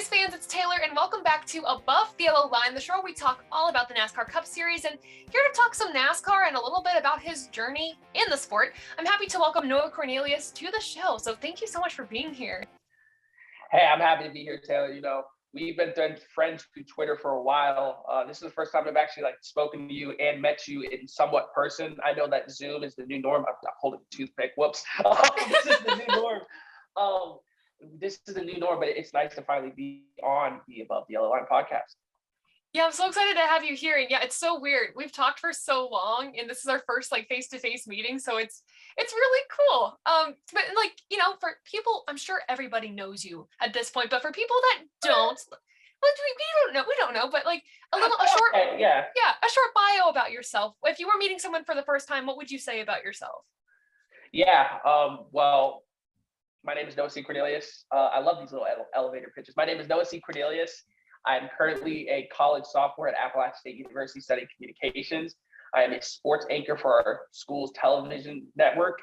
race fans, it's Taylor, and welcome back to Above the Yellow Line, the show where we talk all about the NASCAR Cup Series, and here to talk some NASCAR and a little bit about his journey in the sport. I'm happy to welcome Noah Cornelius to the show, so thank you so much for being here. Hey, I'm happy to be here, Taylor. You know, we've been friends through Twitter for a while. This is the first time I've actually spoken to you and met you in somewhat person. I know that Zoom is the new norm. I'm not holding a toothpick. Whoops. This is the new norm. This is the new norm, but it's nice to finally be on the Above the Yellow Line podcast. Yeah, I'm so excited to have you here. And yeah, it's so weird. We've talked for so long, and this is our first face-to-face meeting, so it's really cool. But for people, I'm sure everybody knows you at this point, but for people that don't, we don't know, but a short bio about yourself. If you were meeting someone for the first time, what would you say about yourself? Yeah, well, my name is Noah C. Cornelius. I love these little elevator pitches. My name is Noah C. Cornelius. I'm currently a college sophomore at Appalachian State University studying communications. I am a sports anchor for our school's television network.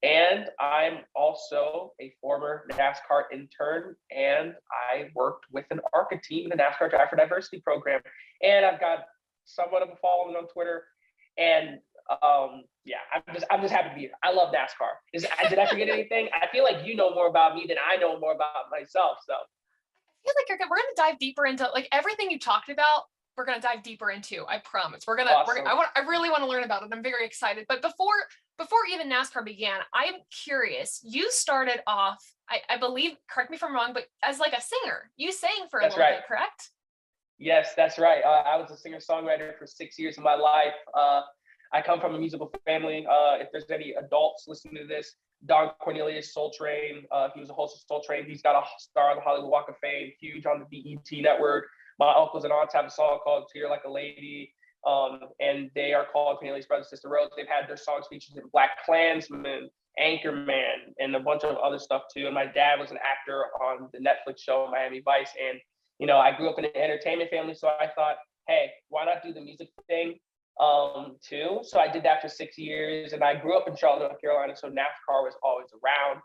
And I'm also a former NASCAR intern, and I worked with an ARCA team in the NASCAR Driver Diversity Program. And I've got somewhat of a following on Twitter. And I'm just happy to be here. I love NASCAR. Did I forget anything? I feel like you know more about me than I know more about myself. So I feel like we're gonna dive deeper into everything you talked about. We're gonna dive deeper into. I promise. Awesome. I really want to learn about it. I'm very excited. But before even NASCAR began, I'm curious. You started off, I believe, correct me if I'm wrong, but as a singer. You sang for a little bit, correct? Yes, that's right. I was a singer-songwriter for 6 years of my life. I come from a musical family. If there's any adults listening to this, Don Cornelius, Soul Train. He was a host of Soul Train. He's got a star on the Hollywood Walk of Fame, huge on the BET network. My uncles and aunts have a song called "Treat Her Like a Lady," and they are called Cornelius Brothers Sister Rose. They've had their songs featured in Black Klansman, Anchorman, and a bunch of other stuff too. And my dad was an actor on the Netflix show Miami Vice. And I grew up in an entertainment family, so I thought, hey, why not do the music thing too? So I did that for 6 years, and I grew up in Charlotte, North Carolina, so NASCAR was always around.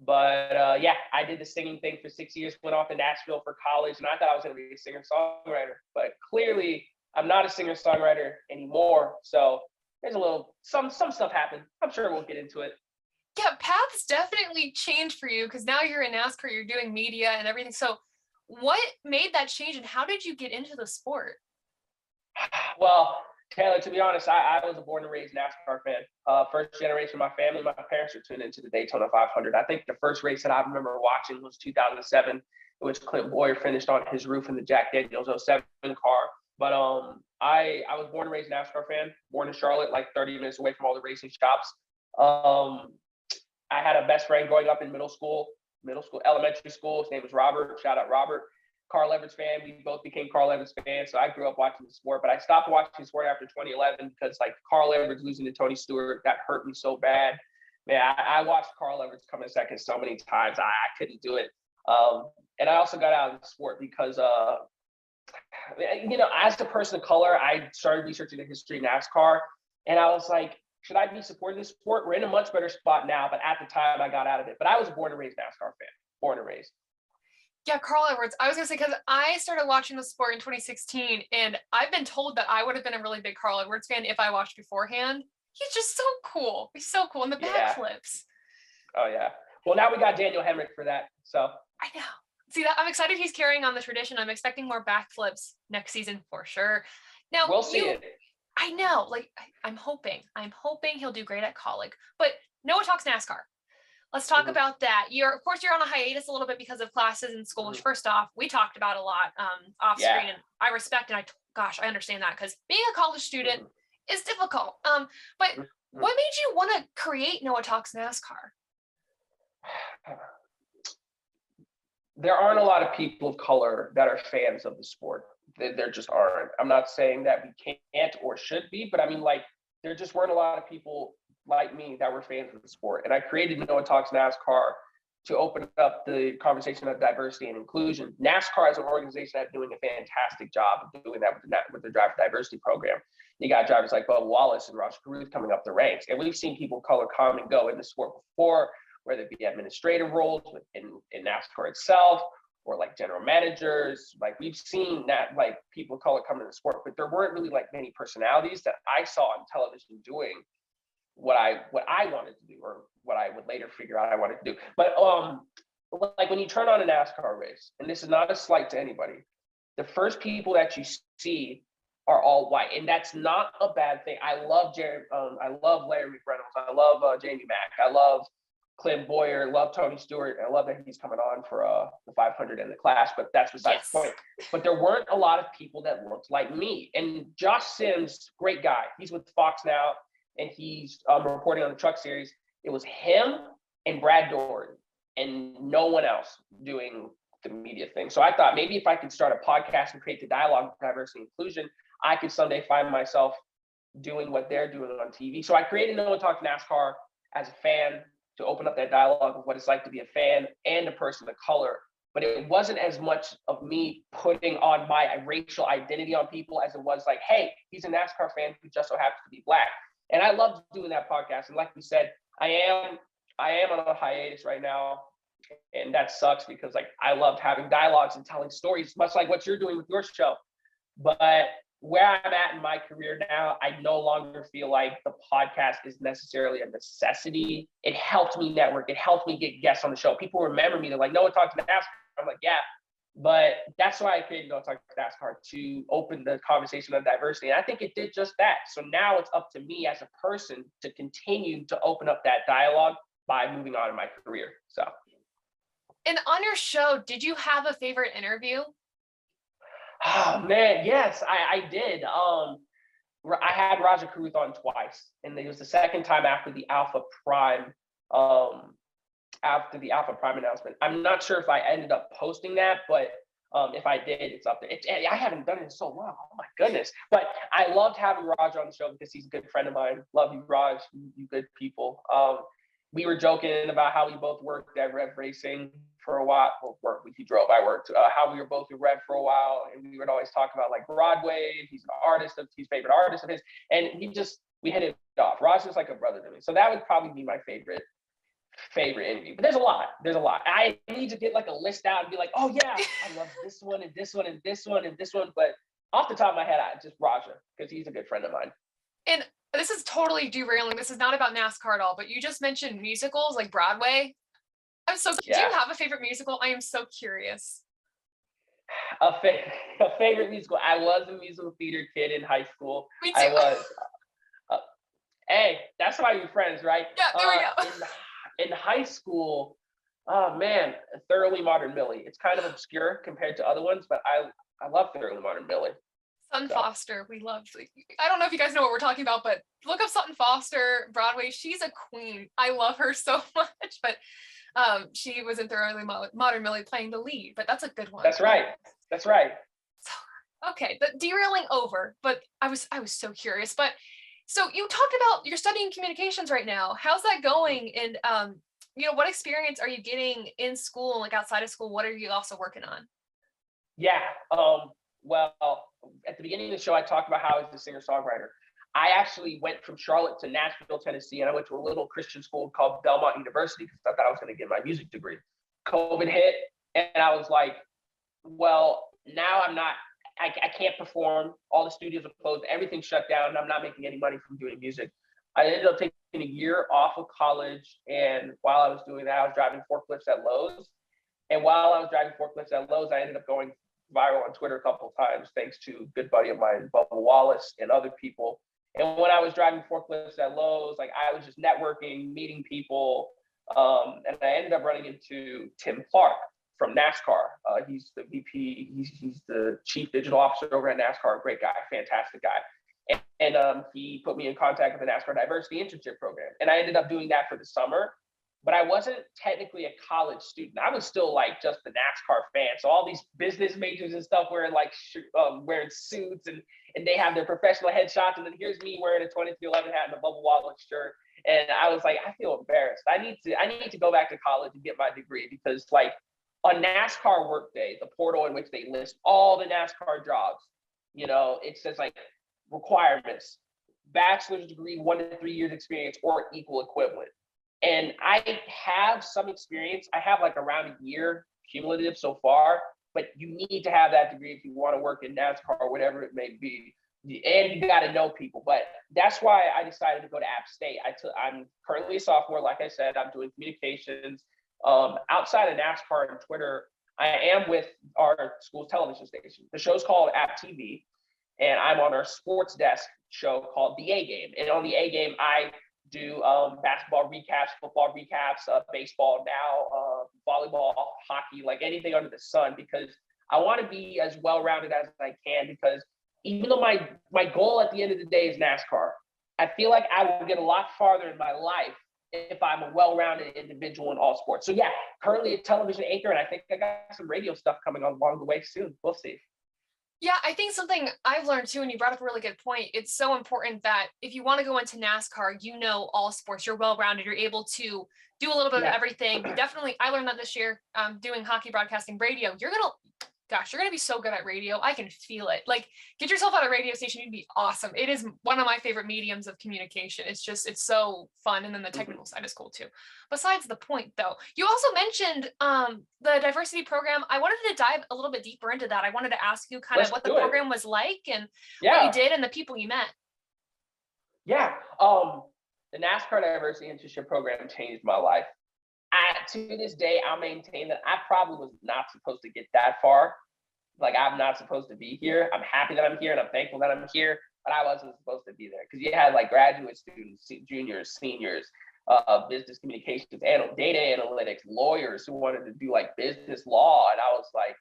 But I did the singing thing for 6 years, went off to Nashville for college, and I thought I was going to be a singer-songwriter. But clearly, I'm not a singer-songwriter anymore. So there's some stuff happened. I'm sure we'll get into it. Yeah, paths definitely changed for you because now you're in NASCAR, you're doing media and everything. So what made that change, and how did you get into the sport? Well, Taylor, to be honest, I was a born and raised NASCAR fan. First generation of my family. My parents were tuned into the Daytona 500. I think the first race that I remember watching was 2007. It was Clint Boyer finished on his roof in the Jack Daniels 07 car. But I was born and raised NASCAR fan, born in Charlotte, 30 minutes away from all the racing shops. I had a best friend growing up in elementary school. His name was Robert. Shout out Robert. Carl Everett's fan. We both became Carl Everett's fans. So I grew up watching the sport, but I stopped watching the sport after 2011 because Carl Everett's losing to Tony Stewart, that hurt me so bad. Man, I watched Carl Everett's come in second so many times. I couldn't do it. And I also got out of the sport because, as a person of color, I started researching the history of NASCAR, and I was like, should I be supporting this sport? We're in a much better spot now, but at the time I got out of it. But I was a born and raised NASCAR fan, born and raised. Yeah, Carl Edwards. I was going to say, because I started watching the sport in 2016, and I've been told that I would have been a really big Carl Edwards fan if I watched beforehand. He's just so cool. He's so cool. And the backflips. Oh, yeah. Well, now we got Daniel Hemrick for that. So I know. See, that I'm excited he's carrying on the tradition. I'm expecting more backflips next season for sure. Now, we'll see it. I know. I'm hoping he'll do great at college. But Noah Talks NASCAR. Let's talk about that. Of course, you're on a hiatus a little bit because of classes in school. First off, we talked about a lot off screen, and I respect and I understand that because being a college student is difficult. But what made you want to create Noah Talks NASCAR? There aren't a lot of people of color that are fans of the sport. There just aren't. I'm not saying that we can't or should be, but I mean, there just weren't a lot of people like me that were fans of the sport. And I created Noah Talks NASCAR to open up the conversation of diversity and inclusion. NASCAR as an organization that's doing a fantastic job of doing that with the driver diversity program. You got drivers like Bubba Wallace and Ross Carruth coming up the ranks. And we've seen people of color come and go in the sport before, whether it be administrative roles in NASCAR itself, or like general managers. Like we've seen that like people of color come into the sport, but there weren't really like many personalities that I saw on television doing what I wanted to do, or what I would later figure out I wanted to do. But like when you turn on a NASCAR race, and this is not a slight to anybody, the first people that you see are all white, and that's not a bad thing. I love I love Larry McReynolds. I love Jamie Mack. I love Clint Boyer. Love Tony Stewart. I love that he's coming on for the 500 and the Clash. But that's besides the point. But there weren't a lot of people that looked like me. And Josh Sims, great guy. He's with Fox now, and he's reporting on the Truck Series. It was him and Brad Doran, and no one else doing the media thing. So I thought maybe if I could start a podcast and create the dialogue, diversity, inclusion, I could someday find myself doing what they're doing on TV. So I created Noah Talks NASCAR as a fan to open up that dialogue of what it's like to be a fan and a person of color. But it wasn't as much of me putting on my racial identity on people as it was like, hey, he's a NASCAR fan who just so happens to be Black. And I loved doing that podcast. And like we said, I am on a hiatus right now. And that sucks because like I loved having dialogues and telling stories, much like what you're doing with your show. But where I'm at in my career now, I no longer feel like the podcast is necessarily a necessity. It helped me network. It helped me get guests on the show. People remember me. They're like, Noah Talks NASCAR. I'm like, yeah. But that's why I created Noah Talks NASCAR, to open the conversation on diversity. And I think it did just that. So now it's up to me as a person to continue to open up that dialogue by moving on in my career. So. And on your show, did you have a favorite interview? Oh man, yes, I did. I had Raja Caruth on twice, and it was the second time after the Alpha Prime, announcement. I'm not sure if I ended up posting that, but if I did, it's up there. I haven't done it in so long. Oh my goodness! But I loved having Raj on the show because he's a good friend of mine. Love you, Raj. You good people. We were joking about how we both worked at Rev Racing for a while. Well, he drove, I worked. How we were both at Rev for a while, and we would always talk about like Broadway. He's an artist of, he's favorite artist of his, and we hit it off. Raj is like a brother to me, so that would probably be my favorite interview. But there's a lot. I need to get like a list out and be like, oh yeah, I love this one and this one and this one and this one. But off the top of my head, I just Raja, because he's a good friend of mine. And this is totally derailing. This is not about NASCAR at all, but you just mentioned musicals like Broadway. Do you have a favorite musical? I am so curious. A favorite musical. I was a musical theater kid in high school. Me too. I was. Hey, that's why you're friends, right? Yeah, there we go. In high school, oh man, Thoroughly Modern Millie. It's kind of obscure compared to other ones, but I love Thoroughly Modern Millie. Sutton Foster, we love. I don't know if you guys know what we're talking about, but look up Sutton Foster, Broadway. She's a queen. I love her so much. But she was in Thoroughly Modern Millie playing the lead. But that's a good one. That's right. So, okay, the derailing over. But I was so curious. But so you talked about you're studying communications right now. How's that going? And what experience are you getting in school and like outside of school? What are you also working on? Yeah. Well, at the beginning of the show, I talked about how I was a singer-songwriter. I actually went from Charlotte to Nashville, Tennessee, and I went to a little Christian school called Belmont University because I thought I was going to get my music degree. COVID hit, and I was like, well, now I can't perform. All the studios are closed. Everything's shut down, and I'm not making any money from doing music. I ended up taking a year off of college, and while I was doing that, I was driving forklifts at Lowe's. And while I was driving forklifts at Lowe's, I ended up going viral on Twitter a couple of times, thanks to a good buddy of mine, Bubba Wallace, and other people. And when I was driving forklifts at Lowe's, like I was just networking, meeting people, and I ended up running into Tim Clark from NASCAR. He's the VP, he's the chief digital officer over at NASCAR, great guy, fantastic guy. And he put me in contact with the NASCAR Diversity Internship Program. And I ended up doing that for the summer. But I wasn't technically a college student. I was still like just the NASCAR fan. So all these business majors and stuff wearing like wearing suits and they have their professional headshots. And then here's me wearing a 2311 hat and a Bubba Wallace shirt. And I was like, I feel embarrassed. I need to go back to college and get my degree, because like on NASCAR Workday, the portal in which they list all the NASCAR jobs, it says like requirements, bachelor's degree, 1 to 3 years experience or equal equivalent. And I have some experience. I have like around a year cumulative so far, but you need to have that degree if you want to work in NASCAR or whatever it may be. And you got to know people. But that's why I decided to go to App State. I'm currently a sophomore. Like I said, I'm doing communications. Outside of NASCAR and Twitter, I am with our school's television station. The show's called App TV, and I'm on our sports desk show called The A Game. And on The A Game, I do basketball recaps, football recaps, baseball now, volleyball, hockey, like anything under the sun, because I want to be as well-rounded as I can, because even though my goal at the end of the day is NASCAR, I feel like I will get a lot farther in my life if I'm a well-rounded individual in all sports. So yeah, currently a television anchor, and I think I got some radio stuff coming on along the way soon. We'll see. Yeah, I think something I've learned too, and you brought up a really good point. It's so important that if you want to go into NASCAR, you know all sports, you're well-rounded, you're able to do a little bit of everything. Definitely, I learned that this year, doing hockey broadcasting radio. You're gonna be so good at radio. I can feel it. Like, get yourself on a radio station, you'd be awesome. It is one of my favorite mediums of communication. It's so fun. And then the technical side is cool too. Besides the point though, you also mentioned the diversity program. I wanted to dive a little bit deeper into that. I wanted to ask you kind of what the program was like and what you did and the people you met. Yeah. The NASCAR Diversity Internship Program changed my life. To this day, I'll maintain that I probably was not supposed to get that far. Like, I'm not supposed to be here. I'm happy that I'm here and I'm thankful that I'm here, but I wasn't supposed to be there, because you had like graduate students, juniors, seniors, business communications, data analytics, lawyers who wanted to do like business law. And I was like,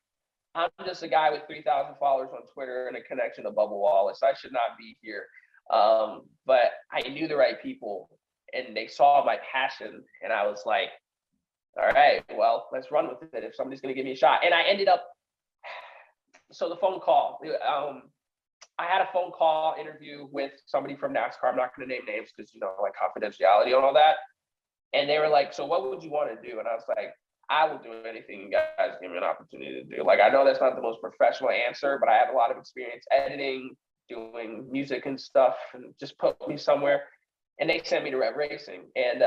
I'm just a guy with 3,000 followers on Twitter and a connection to Bubba Wallace. I should not be here. But I knew the right people and they saw my passion, and I was like, all right, well, let's run with it if somebody's going to give me a shot. And I ended up, so the phone call, I had a phone call interview with somebody from NASCAR. I'm not going to name names because, like confidentiality and all that. And they were like, so what would you want to do? And I was like, I will do anything you guys give me an opportunity to do. Like, I know that's not the most professional answer, but I have a lot of experience editing, doing music and stuff, and just put me somewhere. And they sent me to Rev Racing. And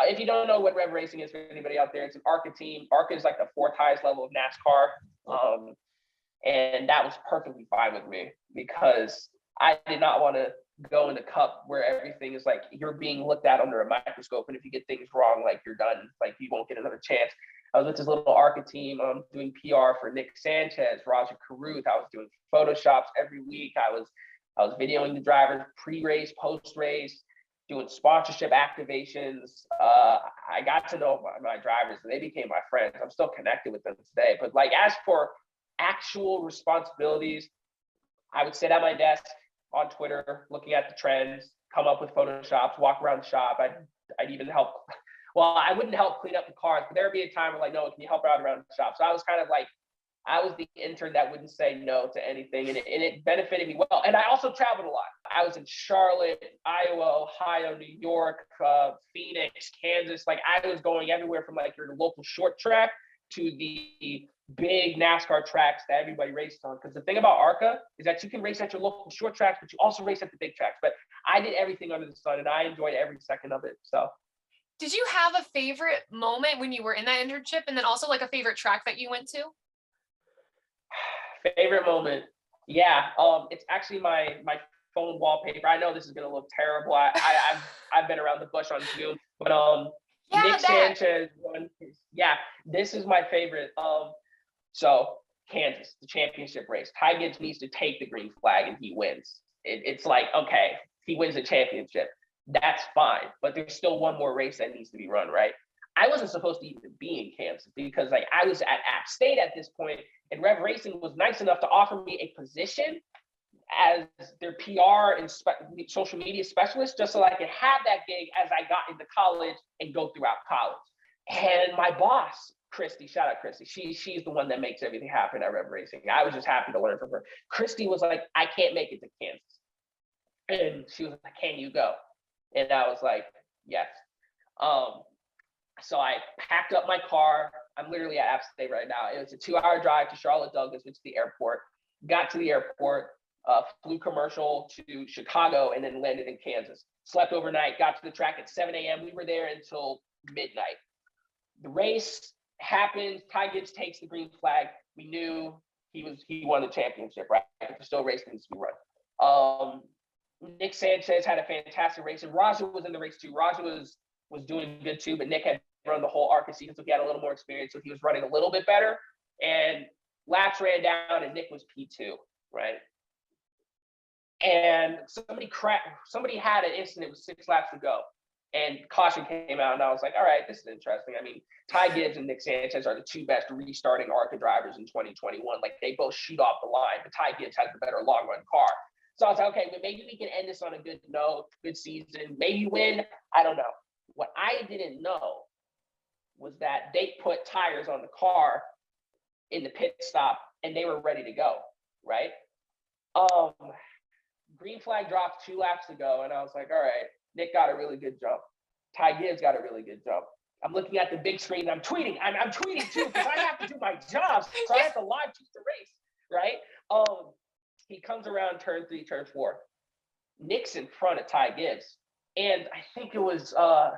if you don't know what Rev Racing is, for anybody out there, it's an ARCA team. ARCA is like the fourth highest level of NASCAR. And that was perfectly fine with me, because I did not want to go in the cup where everything is like you're being looked at under a microscope. And if you get things wrong, like you're done, like you won't get another chance. I was with this little ARCA team doing PR for Nick Sanchez, Roger Carruth. I was doing Photoshops every week. I was videoing the drivers pre-race, post-race, doing sponsorship activations. I got to know my drivers, and they became my friends. I'm still connected with them today. But like, as for actual responsibilities, I would sit at my desk on Twitter, looking at the trends, come up with Photoshops, walk around the shop. I'd even help. Well, I wouldn't help clean up the cars, but there'd be a time where like, Noah, can you help out around the shop? So I was kind of like, I was the intern that wouldn't say no to anything, and it benefited me well. And I also traveled a lot. I was in Charlotte, Iowa, Ohio, New York, Phoenix, Kansas. Like, I was going everywhere from like your local short track to the big NASCAR tracks that everybody races on. Because the thing about ARCA is that you can race at your local short tracks, but you also race at the big tracks. But I did everything under the sun, and I enjoyed every second of it. So, did you have a favorite moment when you were in that internship, and then also like a favorite track that you went to? Favorite moment, yeah. It's actually my phone wallpaper. I know this is gonna look terrible. I've been around the bush on Zoom, but Nick Sanchez won. Yeah, this is my favorite. So Kansas, the championship race. Ty Gibbs needs to take the green flag and he wins. It's like, okay, he wins the championship. That's fine, but there's still one more race that needs to be run, right? I wasn't supposed to even be in Kansas, because like I was at App State at this point, and Rev Racing was nice enough to offer me a position as their PR and social media specialist, just so I could have that gig as I got into college and go throughout college. And my boss, Christy, shout out Christy, she's the one that makes everything happen at Rev Racing. I was just happy to learn from her. Christy was like, I can't make it to Kansas. And she was like, can you go? And I was like, yes. So I packed up my car. I'm literally at App State right now. It was a 2-hour drive to Charlotte Douglas, which is the airport. Got to the airport, flew commercial to Chicago, and then landed in Kansas. Slept overnight, got to the track at 7 a.m. We were there until midnight. The race, happens. Ty Gibbs takes the green flag. We knew he won the championship, right? The still race needs to be run. Nick Sanchez had a fantastic race, and Raja was in the race too. Raja was doing good too, but Nick had run the whole arc of season, so he had a little more experience, so he was running a little bit better. And laps ran down, and Nick was P2, right? And somebody had an incident with 6 laps to go, and caution came out, and I was like, all right, this is interesting. I mean, Ty Gibbs and Nick Sanchez are the 2 best restarting ARCA drivers in 2021. Like, they both shoot off the line, but Ty Gibbs has the better long run car. So I was like, okay, well, maybe we can end this on a good note, good season, maybe win. I don't know. What I didn't know was that they put tires on the car in the pit stop, and they were ready to go, right? Green flag dropped 2 laps to go, and I was like, all right, Nick got a really good jump. Ty Gibbs got a really good jump. I'm looking at the big screen, and I'm tweeting. I'm tweeting too, because I have to do my job, so I have to live tweet the race, right? He comes around turn 3, turn 4. Nick's in front of Ty Gibbs. And I think it was, I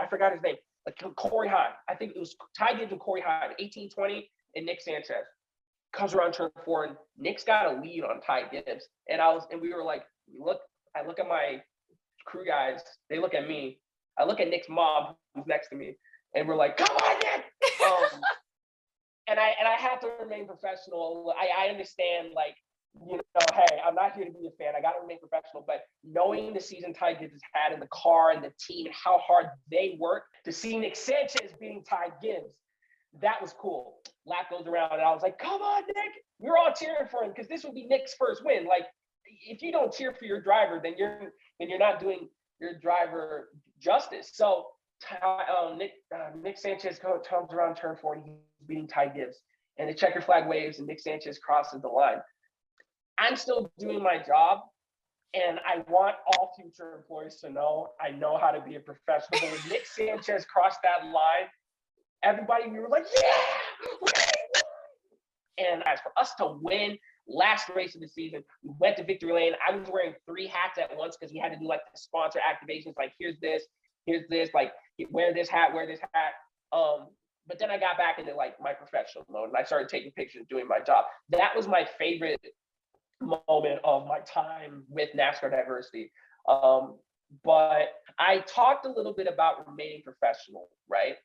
forgot his name. Like Corey Hahn. I think it was Ty Gibbs and Corey Hahn, 1820, and Nick Sanchez. Comes around turn 4, and Nick's got a lead on Ty Gibbs. And we were like, I look at my crew guys, they look at me. I look at Nick's mom, who's next to me, and we're like, come on, Nick! And I have to remain professional. I understand, like, you know, hey, I'm not here to be a fan. I got to remain professional. But knowing the season Ty Gibbs has had in the car and the team, how hard they work, to see Nick Sanchez beating Ty Gibbs, that was cool. Lap goes around, and I was like, come on, Nick. We're all cheering for him, because this will be Nick's first win. Like, if you don't cheer for your driver, then you're not doing your driver justice. So Nick Sanchez comes around turn 4, and he's beating Ty Gibbs, and the checker flag waves, and Nick Sanchez crosses the line. I'm still doing my job, and I want all future employees to know I know how to be a professional. But when Nick Sanchez crossed that line, everybody, we were like, yeah! And as for us to win, last race of the season, we went to victory lane. I was wearing 3 hats at once, because we had to do like the sponsor activations, like here's this, like wear this hat. But then I got back into like my professional mode, and I started taking pictures, doing my job. That was my favorite moment of my time with NASCAR Diversity. But I talked a little bit about remaining professional, right?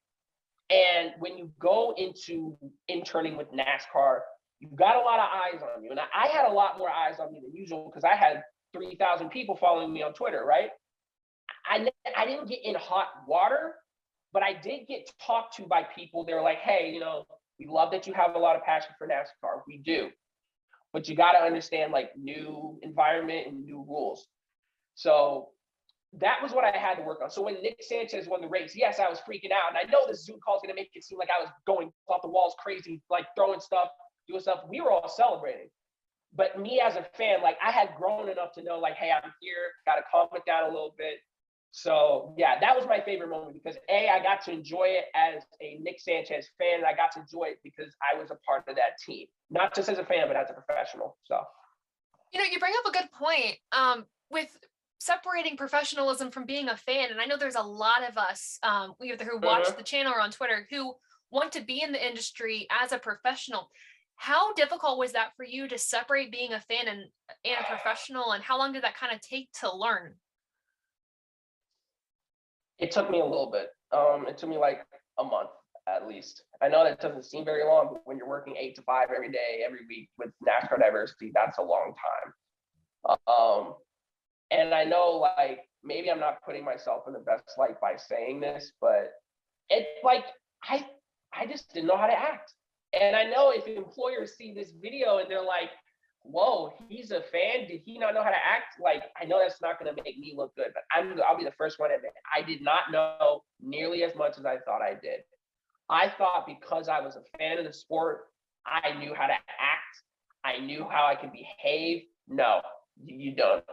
And when you go into interning with NASCAR, you've got a lot of eyes on you. And I had a lot more eyes on me than usual, because I had 3,000 people following me on Twitter, right? I didn't get in hot water, but I did get talked to by people. They were like, hey, you know, we love that you have a lot of passion for NASCAR. We do. But you got to understand, like, new environment and new rules. So that was what I had to work on. So when Nick Sanchez won the race, yes, I was freaking out. And I know this Zoom call is going to make it seem like I was going off the walls crazy, like throwing stuff, doing stuff. We were all celebrating. But me as a fan, like, I had grown enough to know, like, hey, I'm here, got to calm it down a little bit. So yeah, that was my favorite moment, because I got to enjoy it as a Nick Sanchez fan, and I got to enjoy it because I was a part of that team, not just as a fan, but as a professional. So, you know, you bring up a good point with separating professionalism from being a fan. And I know there's a lot of us either who watch the channel or on Twitter who want to be in the industry as a professional. How difficult was that for you to separate being a fan and a professional, and how long did that kind of take to learn? It took me a little bit. It took me like a month at least. I know that doesn't seem very long, but when you're working 8 to 5 every day, every week with NASCAR Diversity, that's a long time. And I know, like, maybe I'm not putting myself in the best light by saying this, but it's like, I just didn't know how to act. And I know if employers see this video and they're like, whoa, he's a fan, did he not know how to act? Like, I know that's not going to make me look good, but I'll be the first one to admit, I did not know nearly as much as I thought I did. I thought because I was a fan of the sport, I knew how to act. I knew how I could behave. No, you don't.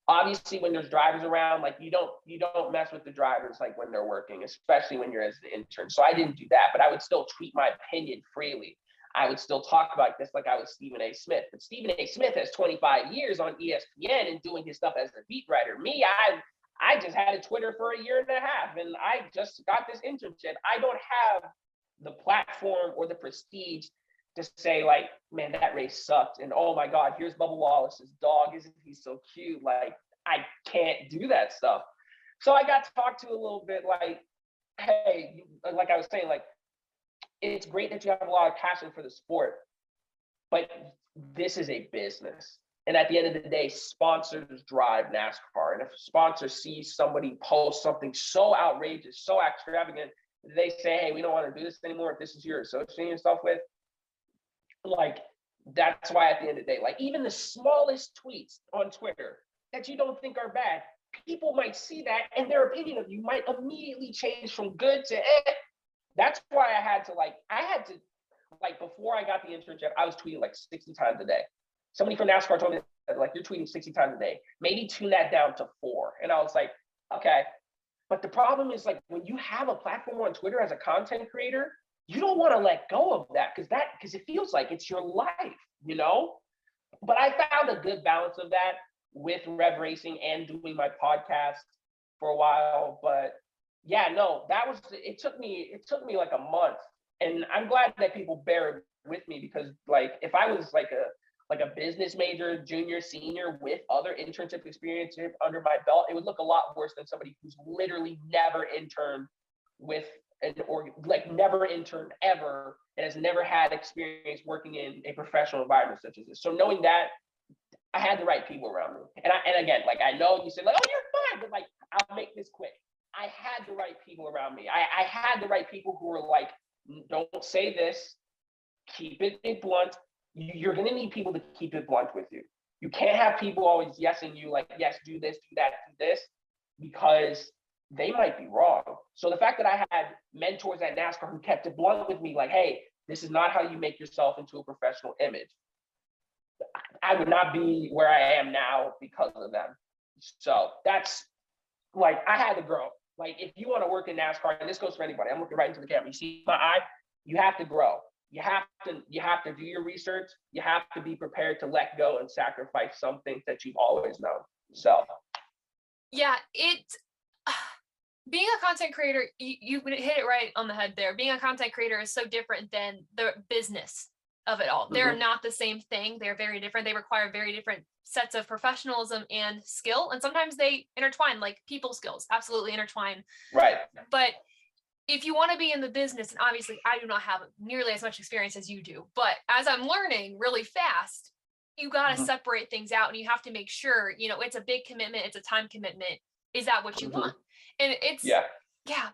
Obviously, when there's drivers around, like, you don't mess with the drivers, like, when they're working, especially when you're as an intern. So I didn't do that, but I would still tweet my opinion freely. I would still talk about this like I was Stephen A. Smith. But Stephen A. Smith has 25 years on ESPN and doing his stuff as a beat writer. Me, I just had a Twitter for a year and a half, and I just got this internship. I don't have the platform or the prestige to say like, man, that race sucked. And oh my God, here's Bubba Wallace's dog. Isn't he so cute? Like, I can't do that stuff. So I got talked to a little bit like, hey, like I was saying, like, it's great that you have a lot of passion for the sport, but this is a business. And at the end of the day, sponsors drive NASCAR. And if a sponsor sees somebody post something so outrageous, so extravagant, they say, hey, we don't want to do this anymore. If this is you're associating yourself with, like, that's why at the end of the day, like even the smallest tweets on Twitter that you don't think are bad, people might see that and their opinion of you might immediately change from good to eh. That's why I had to, like, before I got the internship, I was tweeting like 60 times a day. Somebody from NASCAR told me, like, you're tweeting 60 times a day. Maybe tune that down to 4. And I was like, okay. But the problem is, like, when you have a platform on Twitter as a content creator, you don't want to let go of that because it feels like it's your life, you know? But I found a good balance of that with Rev Racing and doing my podcast for a while. But yeah, no, it took me like a month. And I'm glad that people bear with me because, like, if I was like a business major, junior, senior with other internship experience under my belt, it would look a lot worse than somebody who's literally never interned with never interned ever and has never had experience working in a professional environment such as this. So knowing that, I had the right people around me. And again, like, I know you said like, oh, you're fine, but like, I'll make this quick. I had the right people around me. I had the right people who were like, don't say this, keep it blunt. You're going to need people to keep it blunt with you. You can't have people always yesing you like, yes, do this, do that, do this, because they might be wrong. So the fact that I had mentors at NASCAR who kept it blunt with me, like, hey, this is not how you make yourself into a professional image, I would not be where I am now because of them. So that's, like, I had to grow. Like, if you want to work in NASCAR, and this goes for anybody, I'm looking right into the camera. You see my eye? You have to grow. You have to do your research. You have to be prepared to let go and sacrifice some things that you've always known. So yeah, being a content creator, you hit it right on the head there. Being a content creator is so different than the business of it all. They're not the same thing. They're very different. They require very different sets of professionalism and skill. And sometimes they intertwine, like people skills, absolutely intertwine. Right. But if you want to be in the business, and obviously I do not have nearly as much experience as you do, but as I'm learning really fast, you got to separate things out and you have to make sure, it's a big commitment. It's a time commitment. Is that what you want? And it's, yeah,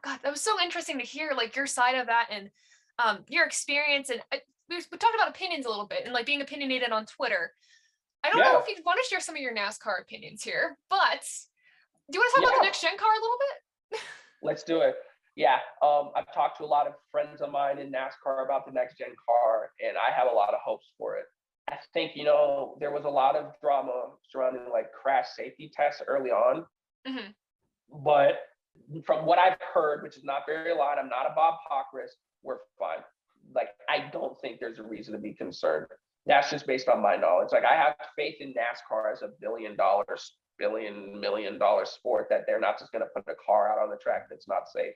God, that was so interesting to hear like your side of that and your experience. And we talked about opinions a little bit and like being opinionated on Twitter. I don't know if you want to share some of your NASCAR opinions here, but do you want to talk about the next gen car a little bit? Let's do it. Yeah, I've talked to a lot of friends of mine in NASCAR about the next gen car, and I have a lot of hopes for it. I think, there was a lot of drama surrounding like crash safety tests early on, but from what I've heard, which is not very a lot, I'm not a Bob Pockris, we're fine. Like, I don't think there's a reason to be concerned. That's just based on my knowledge. Like, I have faith in NASCAR as a $1 million sport, that they're not just going to put a car out on the track that's not safe.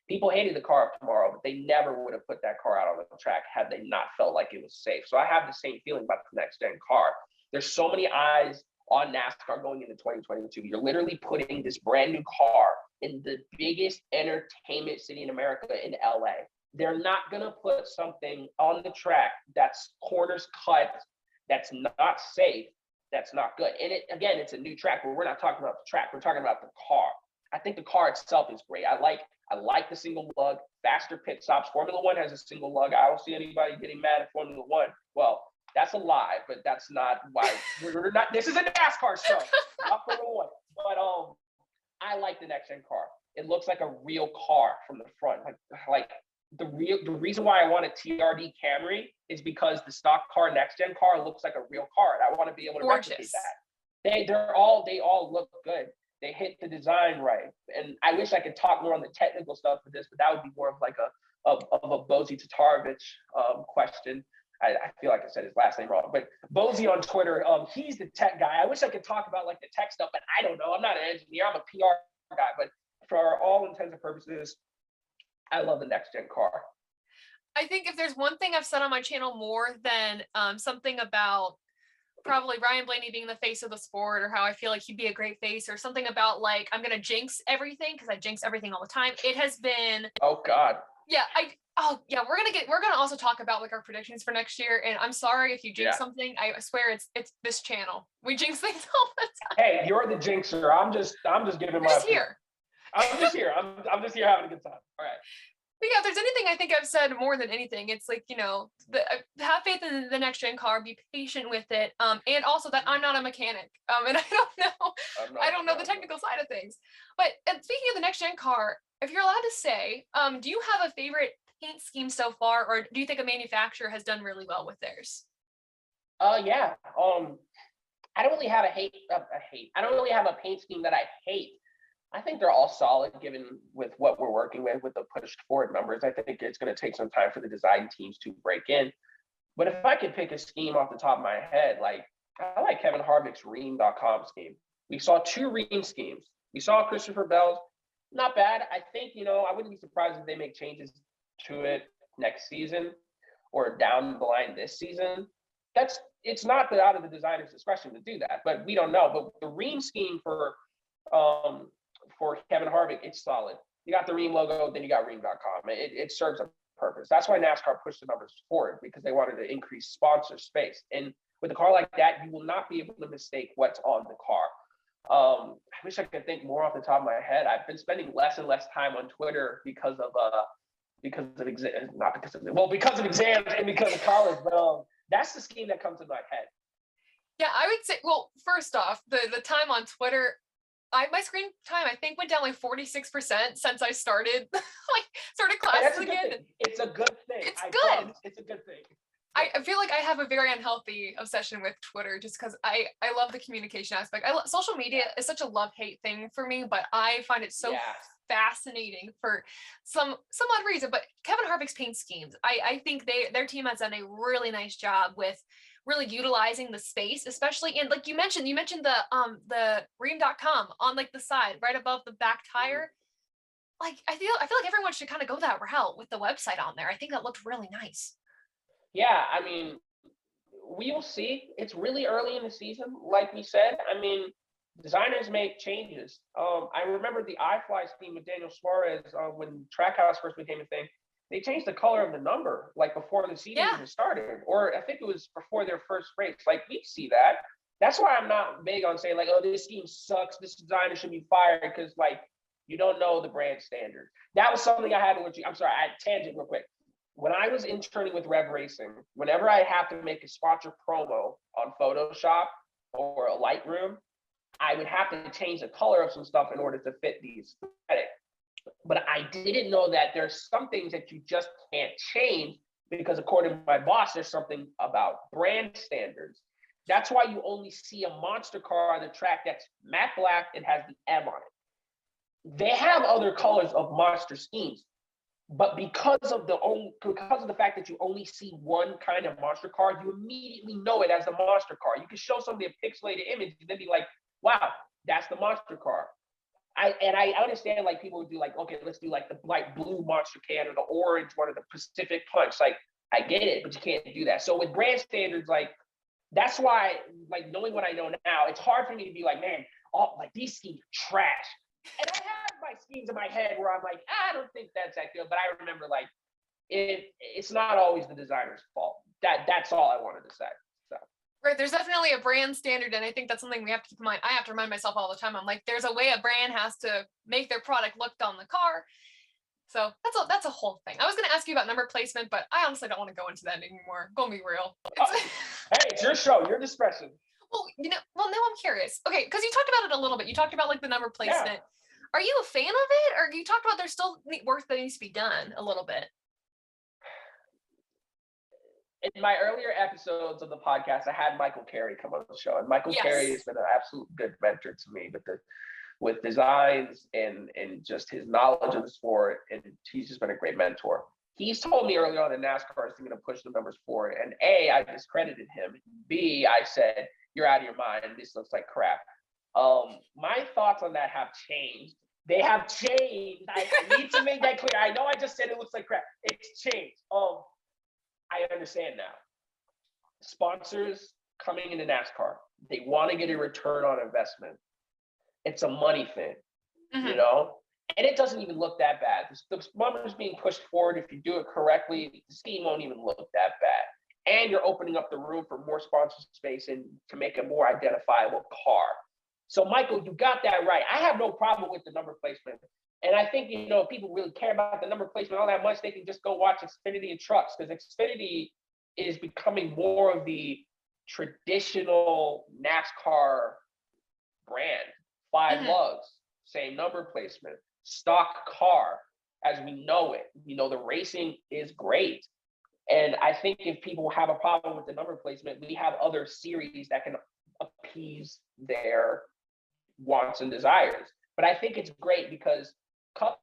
People hated the car of tomorrow, but they never would have put that car out on the track had they not felt like it was safe. So I have the same feeling about the next gen car. There's so many eyes on NASCAR going into 2022. You're literally putting this brand new car in the biggest entertainment city in America, in LA. They're not going to put something on the track that's corners cut, that's not safe, that's not good. And it's a new track, but we're not talking about the track. We're talking about the car. I think the car itself is great. I like the single lug, faster pit stops. Formula One has a single lug. I don't see anybody getting mad at Formula One. Well, that's a lie, but that's not why we're not. This is a NASCAR show, not Formula One. But I like the next gen car. It looks like a real car from the front. Like the reason why I want a TRD Camry is because the stock car next gen car looks like a real car, and I want to be able to replicate that. They all look good. They hit the design right. And I wish I could talk more on the technical stuff for this, but that would be more of like a Bozy Tatarovich question. I feel like I said his last name wrong, but Bozy on Twitter, he's the tech guy. I wish I could talk about like the tech stuff, but I don't know. I'm not an engineer. I'm a PR guy, but for all intents and purposes, I love the next gen car. I think if there's one thing I've said on my channel more than something about probably Ryan Blaney being the face of the sport, or how I feel like he'd be a great face, or something about like I'm gonna jinx everything because I jinx everything all the time. It has been, Oh God. yeah, we're gonna also talk about like our predictions for next year. And I'm sorry if you jinx something. I swear it's this channel. We jinx things all the time. Hey, you're the jinxer. I'm just giving my Just here. I'm just here. I'm just here having a good time. All right. But yeah, if there's anything I think I've said more than anything, it's like, have faith in the next gen car, be patient with it. And also that I'm not a mechanic. And I don't know the technical side of things. But speaking of the next gen car, if you're allowed to say, do you have a favorite paint scheme so far, or do you think a manufacturer has done really well with theirs? Yeah. I don't really have I don't really have a paint scheme that I hate. I think they're all solid given with what we're working with the pushed forward numbers. I think it's going to take some time for the design teams to break in. But if I could pick a scheme off the top of my head, like I like Kevin Harvick's Ream.com scheme. We saw 2 Ream schemes. We saw Christopher Bell's, not bad. I think, I wouldn't be surprised if they make changes to it next season or down the line this season. It's not out of the designer's discretion to do that, but we don't know. But the Ream scheme for Kevin Harvick, it's solid. You got the Ream logo, then you got Ream.com. It serves a purpose. That's why NASCAR pushed the numbers forward, because they wanted to increase sponsor space. And with a car like that, you will not be able to mistake what's on the car. I wish I could think more off the top of my head. I've been spending less and less time on Twitter because of exams, because of exams and because of college. But that's the scheme that comes to my head. Yeah, I would say, well, first off, the time on Twitter, my screen time I think went down like 46% since I started started classes again. It's a good thing. It's good. It's a good thing. I feel like I have a very unhealthy obsession with Twitter just because I love the communication aspect. Social media is such a love-hate thing for me, but I find it so fascinating for some odd reason. But Kevin Harvick's paint schemes, I think their team has done a really nice job with really utilizing the space, especially in, like you mentioned the Ream.com on like the side right above the back tire. Like I feel like everyone should kind of go that route with the website on there. I think that looked really nice. Yeah, I mean, we will see. It's really early in the season, like we said. I mean, designers make changes. I remember the iFly scheme with Daniel Suarez when Trackhouse first became a thing. They changed the color of the number like before the season even started, or I think it was before their first race. Like we see that. That's why I'm not big on saying like, oh, this scheme sucks, this designer should be fired, because like you don't know the brand standard. That was something I had to. I'm sorry, I had tangent real quick. When I was interning with Rev Racing, whenever I have to make a sponsor promo on Photoshop or a Lightroom, I would have to change the color of some stuff in order to fit the aesthetic. But I didn't know that there's some things that you just can't change because according to my boss, there's something about brand standards. That's why you only see a monster car on the track that's matte black and has the M on it. They have other colors of monster schemes, but because of the fact that you only see one kind of monster car, you immediately know it as the monster car. You can show somebody a pixelated image and then be like, wow, that's the monster car. I understand like people would do like, okay, let's do like the light blue monster can or the orange one or the Pacific Punch. Like I get it, but you can't do that. So with brand standards, like that's why, like knowing what I know now, it's hard for me to be like, man, like these schemes are trash. And I have my schemes in my head where I'm like, I don't think that's that good. But I remember like it's not always the designer's fault. That's all I wanted to say. So. Right, there's definitely a brand standard, and I think that's something we have to keep in mind. I have to remind myself all the time. I'm like, there's a way a brand has to make their product look on the car. So that's a whole thing. I was going to ask you about number placement, but I honestly don't want to go into that anymore. Go be real. Hey, it's your show, your discretion. Well, now I'm curious. Okay, because you talked about it a little bit. You talked about like the number placement. Yeah. Are you a fan of it, or you talked about there's still work that needs to be done a little bit? In my earlier episodes of the podcast, I had Michael Carey come on the show, and Michael Carey has been an absolute good mentor to me with designs and just his knowledge of the sport, and he's just been a great mentor. He's told me early on that NASCAR is going to push the numbers forward, and A, I discredited him. B, I said, you're out of your mind, this looks like crap. My thoughts on that have changed, They have changed. I need to make that clear. I know I just said it looks like crap. It's changed. I understand now. Sponsors coming into NASCAR, they want to get a return on investment. It's a money thing, you know? And it doesn't even look that bad. The numbers being pushed forward, if you do it correctly, the scheme won't even look that bad. And you're opening up the room for more sponsor space and to make a more identifiable car. So, Michael, you got that right. I have no problem with the number placement. And I think, you know, if people really care about the number placement all that much, they can just go watch Xfinity and Trucks, because Xfinity is becoming more of the traditional NASCAR brand. 5 lugs, same number placement, stock car as we know it. You know, the racing is great. And I think if people have a problem with the number placement, we have other series that can appease their wants and desires. But I think it's great because Cup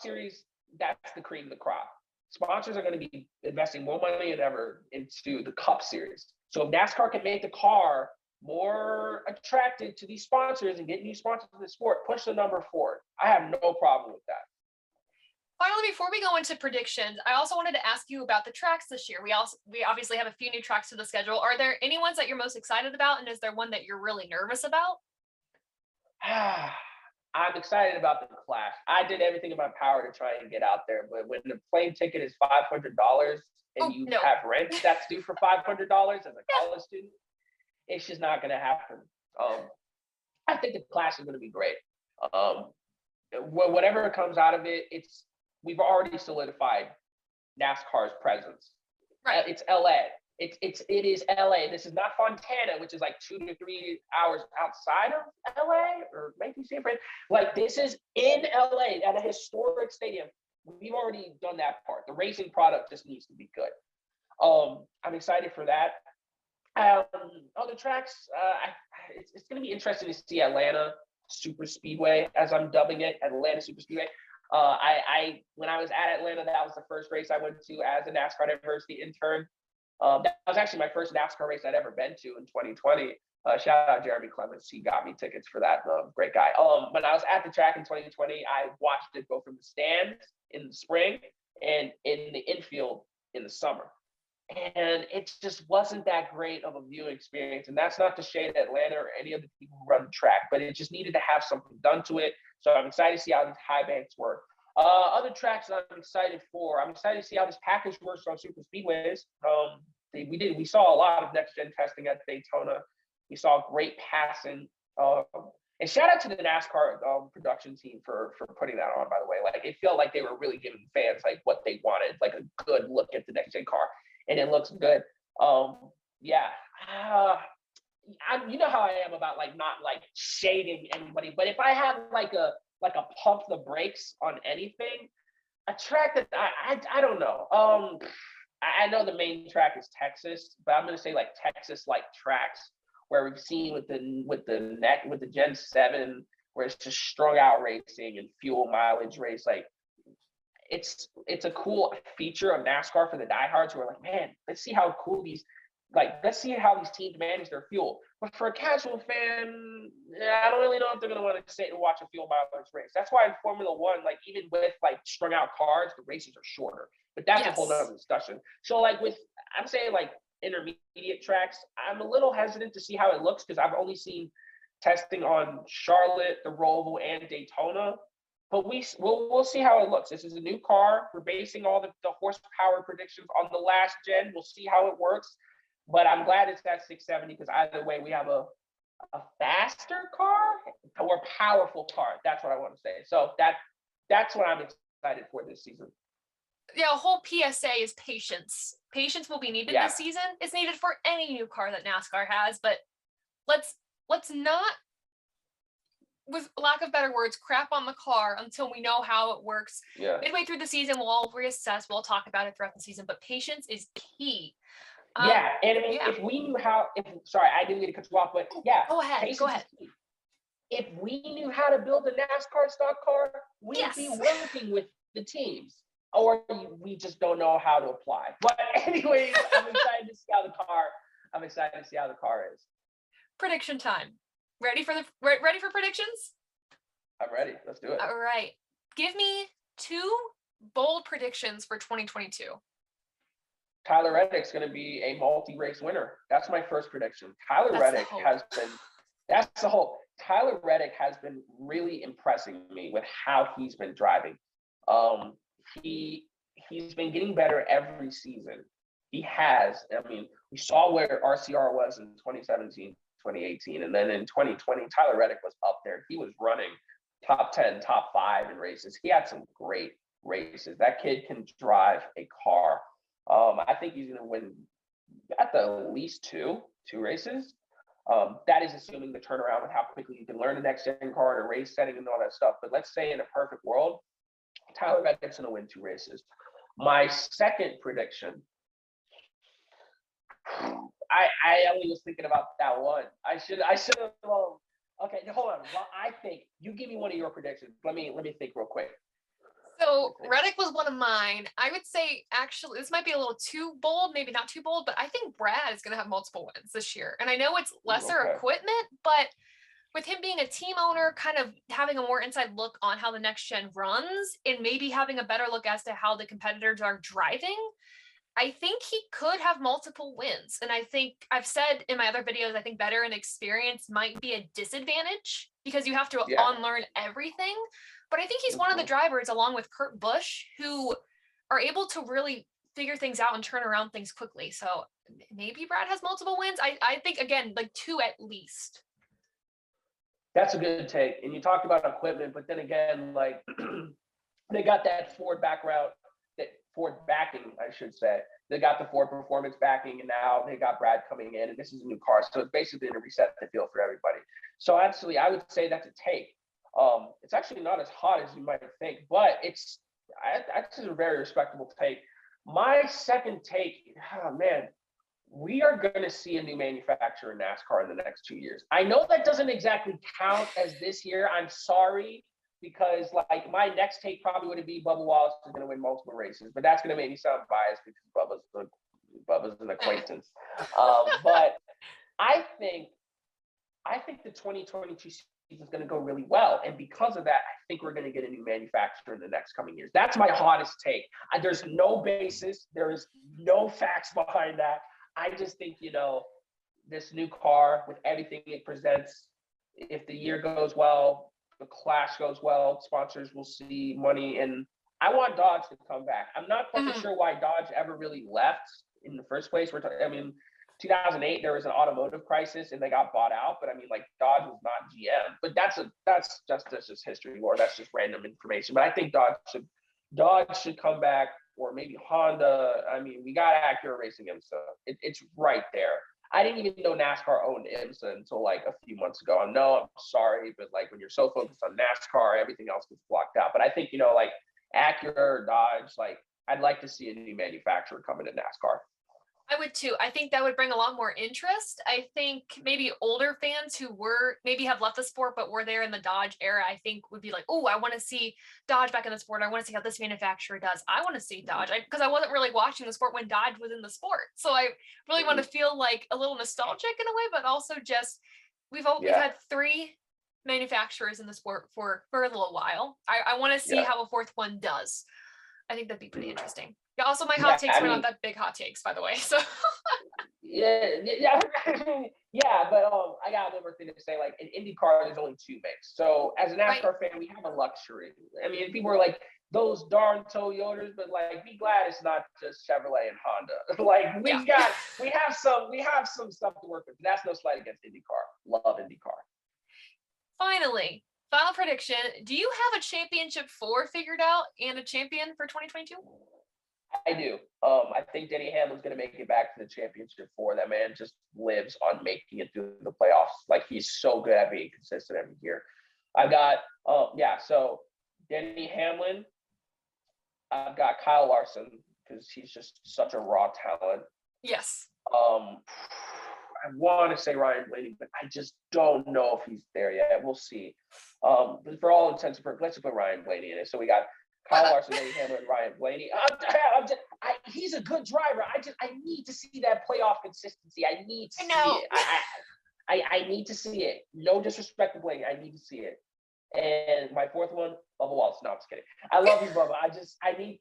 Series, that's the cream of the crop. Sponsors are going to be investing more money than ever into the Cup Series. So if NASCAR can make the car more attractive to these sponsors and get new sponsors in the sport, push the number forward. I have no problem with that. Finally, before we go into predictions, I also wanted to ask you about the tracks this year. We obviously have a few new tracks to the schedule. Are there any ones that you're most excited about, and is there one that you're really nervous about? I'm excited about the Clash. I did everything in my power to try and get out there, but when the plane ticket is $500 and have rent that's due for $500 as a college student, it's just not going to happen. I think the Clash is going to be great. Whatever comes out of it, we've already solidified NASCAR's presence. Right. It's LA. It is LA. This is not Fontana, which is like 2 to 3 hours outside of LA, or maybe San Fran. Like, this is in LA at a historic stadium. We've already done that part. The racing product just needs to be good. I'm excited for that. Other tracks, it's going to be interesting to see Atlanta Super Speedway, as I'm dubbing it, Atlanta Super Speedway. When I was at Atlanta, that was the first race I went to as a NASCAR Diversity intern. That was actually my first NASCAR race I'd ever been to in 2020. Shout out Jeremy Clements, he got me tickets for that. Great guy. When I was at the track in 2020, I watched it go from the stands in the spring and in the infield in the summer. And it just wasn't that great of a viewing experience. And that's not to shade Atlanta or any of the people who run the track, but it just needed to have something done to it. So I'm excited to see how these high banks work. Other tracks that I'm excited for, I'm excited to see how this package works on super speedways. We saw a lot of next gen testing at Daytona. We saw great passing. And shout out to the NASCAR production team for putting that on, by the way. Like, it felt like they were really giving fans like what they wanted, like a good look at the next gen car. And it looks good. You know how I am about like not like shading anybody, but if I have like a pump the brakes on anything, a track that I don't know. I know the main track is Texas, but I'm gonna say like Texas like tracks where we've seen with the Gen 7, where it's just strung out racing and fuel mileage race. Like, it's a cool feature of NASCAR for the diehards who are like, man, let's see how these teams manage their fuel. But for a casual fan, I don't really know if they're going to want to sit and watch a fuel mileage race. That's why in Formula One, like, even with like strung out cars, the races are shorter. But that's a whole other discussion. So like I'm saying like intermediate tracks, I'm a little hesitant to see how it looks because I've only seen testing on Charlotte, the Roval, and Daytona. But we'll see how it looks. This is a new car. We're basing all the horsepower predictions on the last gen. We'll see how it works. But I'm glad it's at 670 because either way, we have a faster car or powerful car. That's what I want to say. So that's what I'm excited for this season. Yeah, a whole PSA is patience. Patience will be needed this season. It's needed for any new car that NASCAR has. But let's not, with lack of better words, crap on the car until we know how it works. Yeah. Midway through the season, we'll all reassess. We'll talk about it throughout the season. But patience is key. And I mean, if we knew how, sorry, I didn't mean to cut you off, but go ahead. If we knew how to build a NASCAR stock car, we'd be working with the teams, or we just don't know how to apply. But anyways, I'm excited to see how the car is. Prediction time. Ready for predictions? I'm ready. Let's do it. All right. Give me 2 bold predictions for 2022. Tyler Reddick's going to be a multi-race winner. That's my first prediction. Tyler Reddick has been, that's the hope. Tyler Reddick has been really impressing me with how he's been driving. He's been getting better every season. He has. I mean, we saw where RCR was in 2017, 2018, and then in 2020, Tyler Reddick was up there. He was running top 10, top 5 in races. He had some great races. That kid can drive a car. I think he's going to win at the least two races. That is assuming the turnaround with how quickly you can learn the next gen car and a race setting and all that stuff. But let's say in a perfect world, Tyler Reddick's going to win 2 races. My second prediction, I only was thinking about that one. I should have. Okay, hold on. Well, I think you give me one of your predictions. Let me think real quick. So Reddick was one of mine. I would say, actually, this might be a little too bold, maybe not too bold, but I think Brad is going to have multiple wins this year. And I know it's lesser equipment, but with him being a team owner, kind of having a more inside look on how the next gen runs and maybe having a better look as to how the competitors are driving, I think he could have multiple wins. And I think I've said in my other videos, I think veteran experience might be a disadvantage because you have to unlearn everything. But I think he's one of the drivers, along with Kurt Busch, who are able to really figure things out and turn around things quickly. So maybe Brad has multiple wins. I think, again, like 2 at least. That's a good take. And you talked about equipment, but then again, like they got that Ford background, that Ford backing, I should say. They got the Ford performance backing, and now they got Brad coming in, and this is a new car. So it's basically going to reset the field for everybody. So actually, I would say that's a take. It's actually not as hot as you might think, but it's a very respectable take. My second take, oh man, we are going to see a new manufacturer in NASCAR in the next 2 years. I know that doesn't exactly count as this year. I'm sorry, because like my next take probably would be Bubba Wallace is going to win multiple races, but that's going to make me sound biased because Bubba's an acquaintance. But I think the 2022 season is going to go really well, and because of that, I think we're going to get a new manufacturer in the next coming years. That's my hottest take. There's no basis. There is no facts behind that. I just think, this new car with everything it presents, if the year goes well, the clash goes well, sponsors will see money, and I want Dodge to come back. I'm not quite sure why Dodge ever really left in the first place. 2008 there was an automotive crisis and they got bought out, but I mean, like, Dodge was not GM. But that's just history, or that's just random information. But I think Dodge should come back, or maybe Honda. I mean, we got Acura Racing IMSA. It's right there. I didn't even know NASCAR owned IMSA until like a few months ago. I know, I'm sorry, but like when you're so focused on NASCAR, everything else gets blocked out. But I think, like Acura or Dodge, like I'd like to see a new manufacturer come into NASCAR. I would too. I think that would bring a lot more interest. I think maybe older fans who maybe have left the sport but were there in the Dodge era, I think would be like, oh, I want to see Dodge back in the sport. I want to see how this manufacturer does. I want to see Dodge because I wasn't really watching the sport when Dodge was in the sport. So I really want to feel like a little nostalgic in a way, but also just we've had 3 manufacturers in the sport for a little while. I want to see how a 4th one does. I think that'd be pretty interesting. Yeah, also my hot takes were not that big hot takes, by the way. So yeah, but I got one more thing to say. Like in IndyCar, there's only 2 makes. So as a NASCAR fan, we have a luxury. I mean, people are like, those darn Toyotas, but like, be glad it's not just Chevrolet and Honda. Like we have some stuff to work with. That's no slight against IndyCar. Love IndyCar. Finally, final prediction. Do you have a championship 4 figured out and a champion for 2022? I do. I think Denny Hamlin's going to make it back to the championship 4. That man just lives on making it through the playoffs. Like, he's so good at being consistent every year. I've got, so Denny Hamlin. I've got Kyle Larson because he's just such a raw talent. Yes. I want to say Ryan Blaney, but I just don't know if he's there yet. We'll see. But for all intents and purposes, let's put Ryan Blaney in it. So we got Kyle Larson, Denny Hamlin, Ryan Blaney. He's a good driver. I need to see that playoff consistency. I need to see it. I need to see it. No disrespect to Blaney. I need to see it. And my fourth one, Bubba Wallace. No, I'm just kidding. I love you, Bubba. I need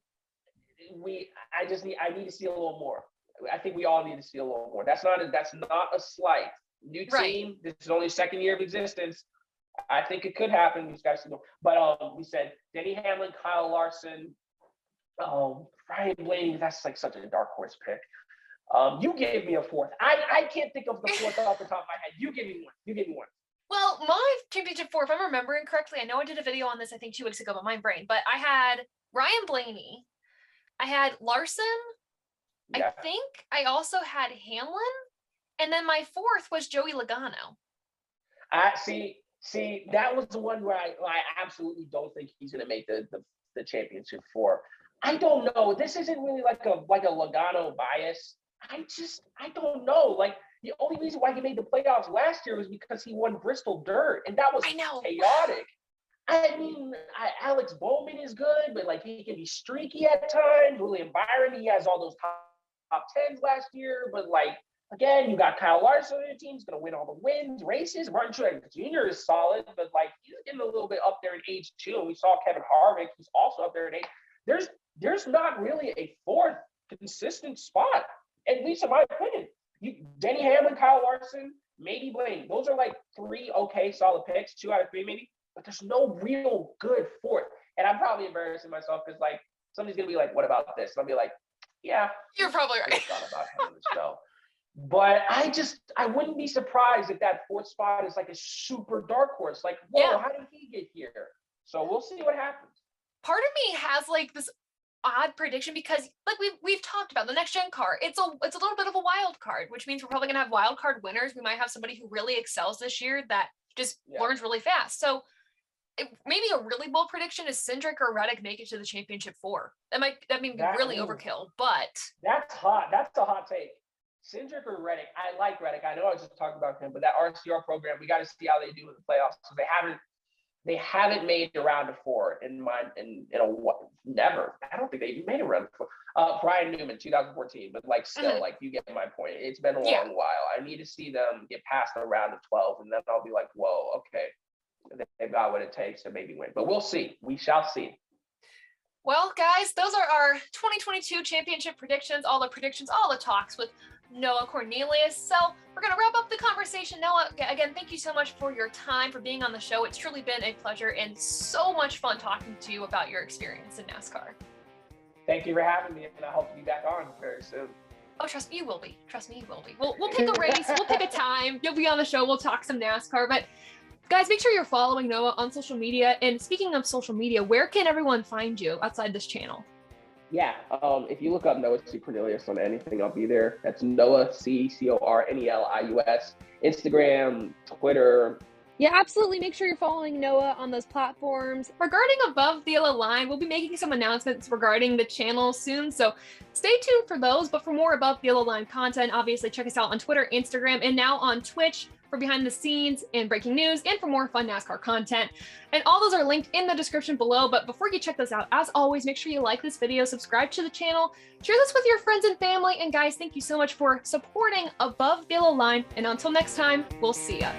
to see a little more. I think we all need to see a little more. That's not a slight. New team. This is only second year of existence. I think it could happen. These guys know. But we said Denny Hamlin, Kyle Larson, Ryan Blaney. That's like such a dark horse pick. You gave me a fourth. I can't think of the fourth off the top of my head. You give me one. Well, my championship four, if I'm remembering correctly, I know I did a video on this, I think 2 weeks ago, but my brain. But I had Ryan Blaney. I had Larson. Yeah. I think I also had Hamlin. And then my fourth was Joey Logano. I see, that was the one where I absolutely don't think he's going to make the championship four. I don't know. This isn't really like a Logano bias. I don't know. Like, the only reason why he made the playoffs last year was because he won Bristol Dirt, and that was chaotic. I mean, Alex Bowman is good, but like he can be streaky at times. William Byron, he has all those top tens last year, but like again, you got Kyle Larson on your team. He's going to win all the wins, races. Martin Truex Jr. is solid, but like he's getting a little bit up there in age too. And we saw Kevin Harvick; he's also up there in age. There's not really a fourth consistent spot, at least in my opinion. Denny Hamlin, Kyle Larson, maybe Blaney. Those are like 3 okay solid picks, 2 out of 3 maybe. But there's no real good fourth. And I'm probably embarrassing myself because like somebody's gonna be like, "What about this?" And I'll be like, "Yeah, you're probably right." I thought about him on the show. But I wouldn't be surprised if that fourth spot is like a super dark horse. Like, whoa, how did he get here? So we'll see what happens. Part of me has like this odd prediction because like we've talked about the next gen car, it's a little bit of a wild card, which means we're probably gonna have wild card winners. We might have somebody who really excels this year that just learns really fast. So maybe a really bold prediction is Cindric or Reddick make it to the championship four. That may be really overkill, but that's hot. That's a hot take. Cindric or Reddick. I like Reddick. I know I was just talking about him, but that RCR program, we got to see how they do in the playoffs because they haven't made a round of 4 never. I don't think they even made a round of 4. Brian Newman, 2014, but like still, like you get my point. It's been a long while. I need to see them get past the round of 12, and then I'll be like, whoa, okay, they've got what it takes to maybe win. But we'll see. We shall see. Well, guys, those are our 2022 championship predictions. All the talks with Noah Cornelius. So we're going to wrap up the conversation. Noah, again, thank you so much for your time, for being on the show. It's truly been a pleasure and so much fun talking to you about your experience in NASCAR. Thank you for having me, and I hope to be back on very soon. Oh, trust me, you will be. We'll pick a race. We'll pick a time. You'll be on the show. We'll talk some NASCAR. But guys, make sure you're following Noah on social media. And speaking of social media, where can everyone find you outside this channel? Yeah, if you look up Noah C. Cornelius on anything, I'll be there. That's Noah C. Cornelius, Instagram, Twitter. Yeah, absolutely. Make sure you're following Noah on those platforms. Regarding Above the Yellow Line, we'll be making some announcements regarding the channel soon, so stay tuned for those. But for more Above the Yellow Line content, obviously check us out on Twitter, Instagram, and now on Twitch for behind the scenes and breaking news and for more fun NASCAR content. And all those are linked in the description below. But before you check those out, as always, make sure you like this video, subscribe to the channel, share this with your friends and family. And guys, thank you so much for supporting Above the Yellow Line. And until next time, we'll see ya.